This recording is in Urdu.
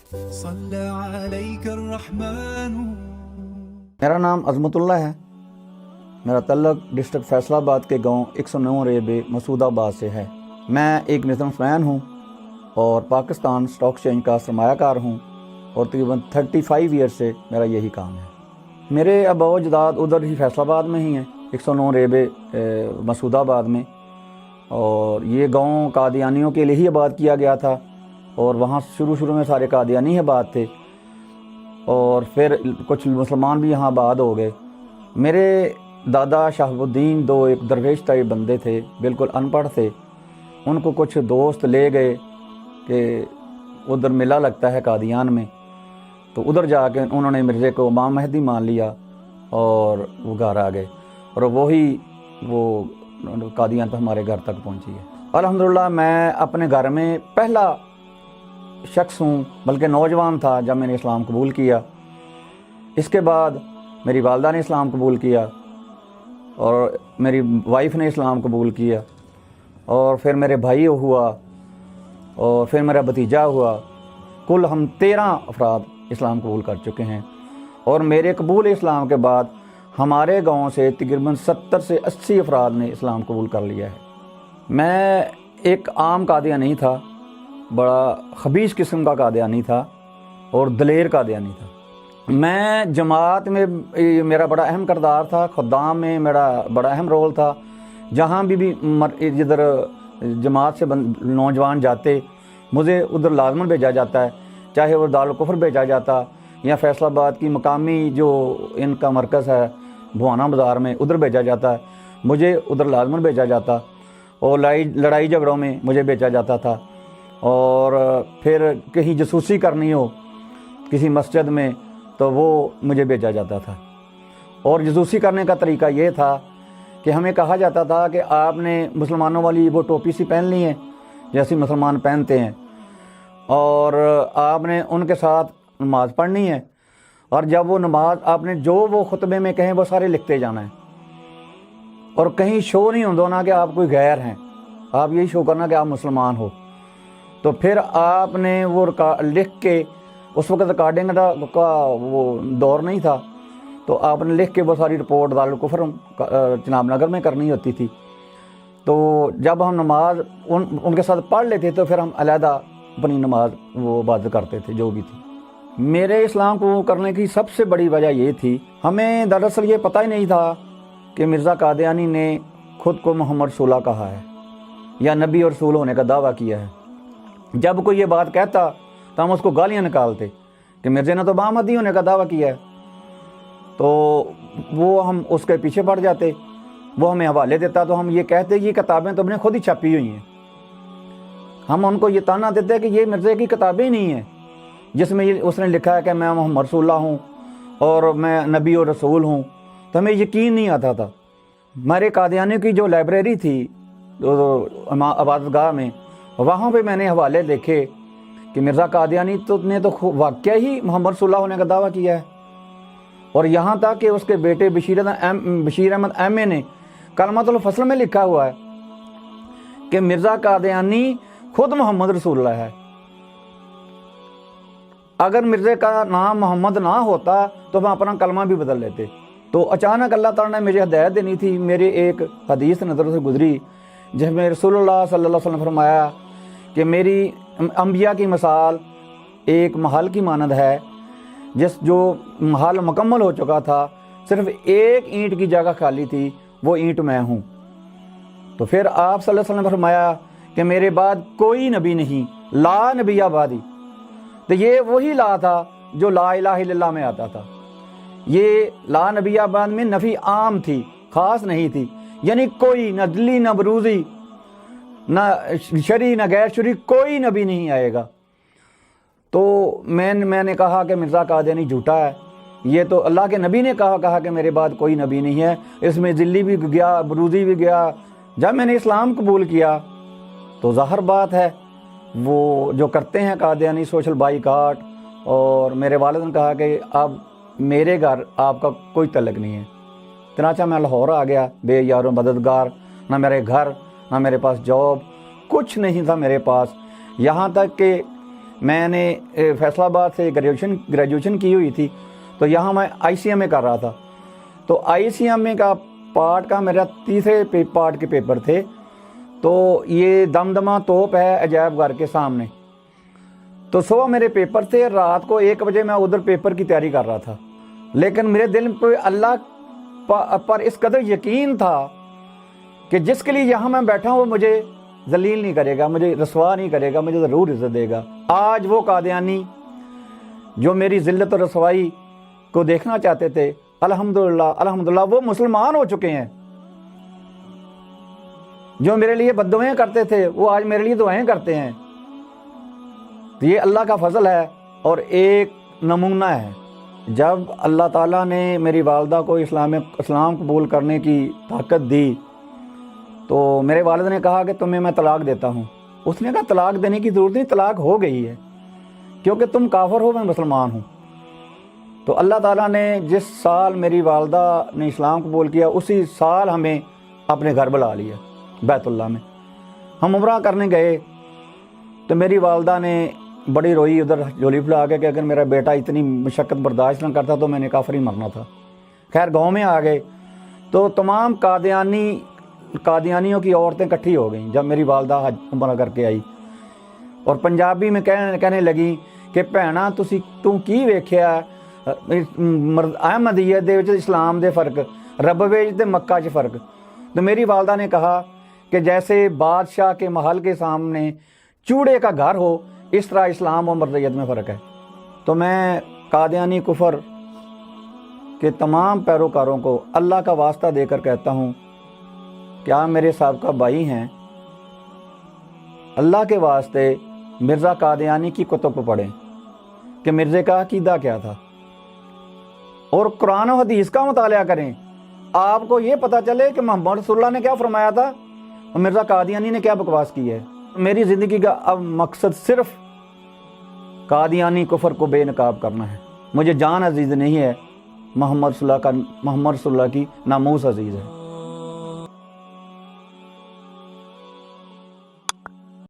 صلى عليك الرحمن. میرا نام عظمت اللہ ہے. میرا تعلق ڈسٹرکٹ فیصل آباد کے گاؤں 109 ریبے مسعود آباد سے ہے. میں ایک بزنس مین ہوں اور پاکستان اسٹاک ایکسچینج کا سرمایہ کار ہوں اور تقریباً 35 ایئر سے میرا یہی کام ہے. میرے آباء و اجداد ادھر ہی فیصل آباد میں ہی ہیں، 109 ریبے مسعود آباد میں. اور یہ گاؤں قادیانیوں کے لیے ہی آباد کیا گیا تھا اور وہاں شروع میں سارے قادیانی آباد تھے اور پھر کچھ مسلمان بھی یہاں آباد ہو گئے. میرے دادا شہاب الدین دو ایک درویش ٹائپ بندے تھے، بالکل ان پڑھ تھے. ان کو کچھ دوست لے گئے کہ ادھر میلہ لگتا ہے قادیان میں، تو ادھر جا کے انہوں نے مرزے کو امام مہدی مان لیا اور وہ گھر آ گئے اور وہ قادیان تو ہمارے گھر تک پہنچی ہے. الحمدللہ میں اپنے گھر میں پہلا شخص ہوں، بلکہ نوجوان تھا جب میں نے اسلام قبول کیا. اس کے بعد میری والدہ نے اسلام قبول کیا اور میری وائف نے اسلام قبول کیا اور پھر میرے بھائی ہوا اور پھر میرا بھتیجا ہوا. کل ہم 13 افراد اسلام قبول کر چکے ہیں. اور میرے قبول اسلام کے بعد ہمارے گاؤں سے تقریباً 70 سے 80 افراد نے اسلام قبول کر لیا ہے. میں ایک عام قادیانی تھا، بڑا خبیث قسم کا قادیانی تھا اور دلیر قادیانی تھا. میں جماعت میں میرا بڑا اہم کردار تھا، خدام میں میرا بڑا اہم رول تھا. جہاں بھی جدھر جماعت سے نوجوان جاتے مجھے ادھر لازماً بھیجا جاتا ہے، چاہے وہ دارالکفر بھیجا جاتا یا فیصل آباد کی مقامی جو ان کا مرکز ہے بھوانا بازار میں ادھر بھیجا جاتا ہے. مجھے ادھر لازماً بھیجا جاتا اور لڑائی جھگڑوں میں مجھے بھیجا جاتا تھا. اور پھر کہیں جاسوسی کرنی ہو کسی مسجد میں تو وہ مجھے بھیجا جاتا تھا. اور جاسوسی کرنے کا طریقہ یہ تھا کہ ہمیں کہا جاتا تھا کہ آپ نے مسلمانوں والی وہ ٹوپی سی پہن لی ہے جیسی مسلمان پہنتے ہیں اور آپ نے ان کے ساتھ نماز پڑھنی ہے، اور جب وہ نماز آپ نے جو وہ خطبے میں کہیں وہ سارے لکھتے جانا ہے اور کہیں شو نہیں ہونا کہ آپ کوئی غیر ہیں، آپ یہی شو کرنا کہ آپ مسلمان ہو. تو پھر آپ نے وہ لکھ کے، اس وقت ریکارڈنگ کا وہ دور نہیں تھا، تو آپ نے لکھ کے وہ ساری رپورٹ دارالکفر جناب نگر میں کرنی ہوتی تھی. تو جب ہم نماز ان کے ساتھ پڑھ لیتے تو پھر ہم علیحدہ اپنی نماز وہ عبادت کرتے تھے جو بھی تھی. میرے اسلام کو کرنے کی سب سے بڑی وجہ یہ تھی، ہمیں دراصل یہ پتہ ہی نہیں تھا کہ مرزا قادیانی نے خود کو محمد رسول اللہ کہا ہے یا نبی اور رسول ہونے کا دعویٰ کیا ہے. جب کوئی یہ بات کہتا تو ہم اس کو گالیاں نکالتے کہ مرزے نے تو محمدی ہونے کا دعویٰ کیا ہے. تو وہ ہم اس کے پیچھے پڑ جاتے، وہ ہمیں حوالے دیتا تو ہم یہ کہتے یہ کتابیں تو ہم نے خود ہی چھپی ہوئی ہیں. ہم ان کو یہ تانا دیتے کہ یہ مرزے کی کتابیں نہیں ہیں جس میں اس نے لکھا ہے کہ میں محمد رسول اللہ ہوں اور میں نبی اور رسول ہوں. تو ہمیں یقین نہیں آتا تھا. ہمارے قادیانی کی جو لائبریری تھی عبادت گاہ میں، وہاں پہ میں نے حوالے دیکھے کہ مرزا قادیانی نے تو واقعہ ہی محمد رسول اللہ ہونے کا دعویٰ کیا ہے. اور یہاں تک کہ اس کے بیٹے بشیر احمد ایم اے نے کلمۃ الفصل میں لکھا ہوا ہے کہ مرزا قادیانی خود محمد رسول اللہ ہے. اگر مرزے کا نام محمد نہ ہوتا تو میں اپنا کلمہ بھی بدل لیتے. تو اچانک اللہ تعالیٰ نے مجھے ہدایت دینی تھی. میرے ایک حدیث نظر سے گزری جس میں رسول اللہ صلی اللہ علیہ وسلم فرمایا کہ میری انبیاء کی مثال ایک محل کی مانند ہے، جو محل مکمل ہو چکا تھا، صرف ایک اینٹ کی جگہ خالی تھی، وہ اینٹ میں ہوں. تو پھر آپ صلی اللہ علیہ وسلم نے فرمایا کہ میرے بعد کوئی نبی نہیں، لا نبی بعدی. تو یہ وہی لا تھا جو لا الہ الا اللہ میں آتا تھا. یہ لا نبی بعد میں نفی عام تھی، خاص نہیں تھی. یعنی کوئی نہ دلی نہ بروزی نہ شرعی نہ غیر شرعی کوئی نبی نہیں آئے گا. تو میں نے کہا کہ مرزا قادیانی جھوٹا ہے، یہ تو اللہ کے نبی نے کہا کہ میرے بعد کوئی نبی نہیں ہے. اس میں ذلی بھی گیا، بروزی بھی گیا. جب میں نے اسلام قبول کیا تو ظاہر بات ہے وہ جو کرتے ہیں قادیانی سوشل بائیکاٹ، اور میرے والد نے کہا کہ اب میرے گھر آپ کا کوئی تعلق نہیں ہے. چنانچہ میں لاہور آ گیا، بے یار و مددگار، نہ میرے گھر نہ میرے پاس جاب، کچھ نہیں تھا میرے پاس. یہاں تک کہ میں نے فیصل آباد سے گریجویشن کی ہوئی تھی، تو یہاں میں ICMA کر رہا تھا، تو ICMA کا پارٹ کا میرا تیسرے پارٹ کے پیپر تھے، تو یہ دمدمہ توپ ہے عجائب گھر کے سامنے، تو صبح میرے پیپر تھے، رات کو 1 بجے میں ادھر پیپر کی تیاری کر رہا تھا، لیکن میرے دل پہ اللہ پر اس قدر یقین تھا کہ جس کے لیے یہاں میں بیٹھا ہوں وہ مجھے ذلیل نہیں کرے گا، مجھے رسوا نہیں کرے گا، مجھے ضرور عزت دے گا۔ آج وہ قادیانی جو میری ذلت اور رسوائی کو دیکھنا چاہتے تھے، الحمدللہ وہ مسلمان ہو چکے ہیں۔ جو میرے لیے بددعائیں کرتے تھے وہ آج میرے لیے دعائیں کرتے ہیں۔ یہ اللہ کا فضل ہے اور ایک نمونہ ہے۔ جب اللہ تعالیٰ نے میری والدہ کو اسلام قبول کرنے کی طاقت دی تو میرے والد نے کہا کہ تمہیں میں طلاق دیتا ہوں۔ اس نے کہا طلاق دینے کی ضرورت نہیں، طلاق ہو گئی ہے، کیونکہ تم کافر ہو، میں مسلمان ہوں۔ تو اللہ تعالیٰ نے جس سال میری والدہ نے اسلام قبول کیا اسی سال ہمیں اپنے گھر بلا لیا بیت اللہ میں۔ ہم عمرہ کرنے گئے تو میری والدہ نے بڑی روئی ادھر جھولی پھیلا کے کہ اگر میرا بیٹا اتنی مشقت برداشت نہ کرتا تو میں نے کافر ہی مرنا تھا۔ خیر گاؤں میں آ گئے تو تمام قادیانیوں کی عورتیں اکٹھی ہو گئیں جب میری والدہ حج عمرہ کر کے آئی، اور پنجابی میں کہنے لگیں کہ بھੈਣਾ ਤੂੰ ਕੀ ਵੇਖਿਆ احمدیت دے وچ اسلام دے فرق، رب وچ تے مکہ چ فرق۔ تو میری والدہ نے کہا کہ جیسے بادشاہ کے محل کے سامنے چوڑے کا گھر ہو، اس طرح اسلام و مرضیت میں فرق ہے۔ تو میں قادیانی کفر کے تمام پیروکاروں کو اللہ کا واسطہ دے کر کہتا ہوں کہ آپ میرے سابقہ بھائی ہیں، اللہ کے واسطے مرزا قادیانی کی کتب کو پڑھیں کہ مرزے کا عقیدہ کیا تھا، اور قرآن و حدیث کا مطالعہ کریں۔ آپ کو یہ پتہ چلے کہ محمد رسول اللہ نے کیا فرمایا تھا اور مرزا قادیانی نے کیا بکواس کی ہے۔ میری زندگی کا اب مقصد صرف قادیانی کفر کو بے نقاب کرنا ہے۔ مجھے جان عزیز نہیں ہے، محمد رسول اللہ کی ناموس عزیز ہے۔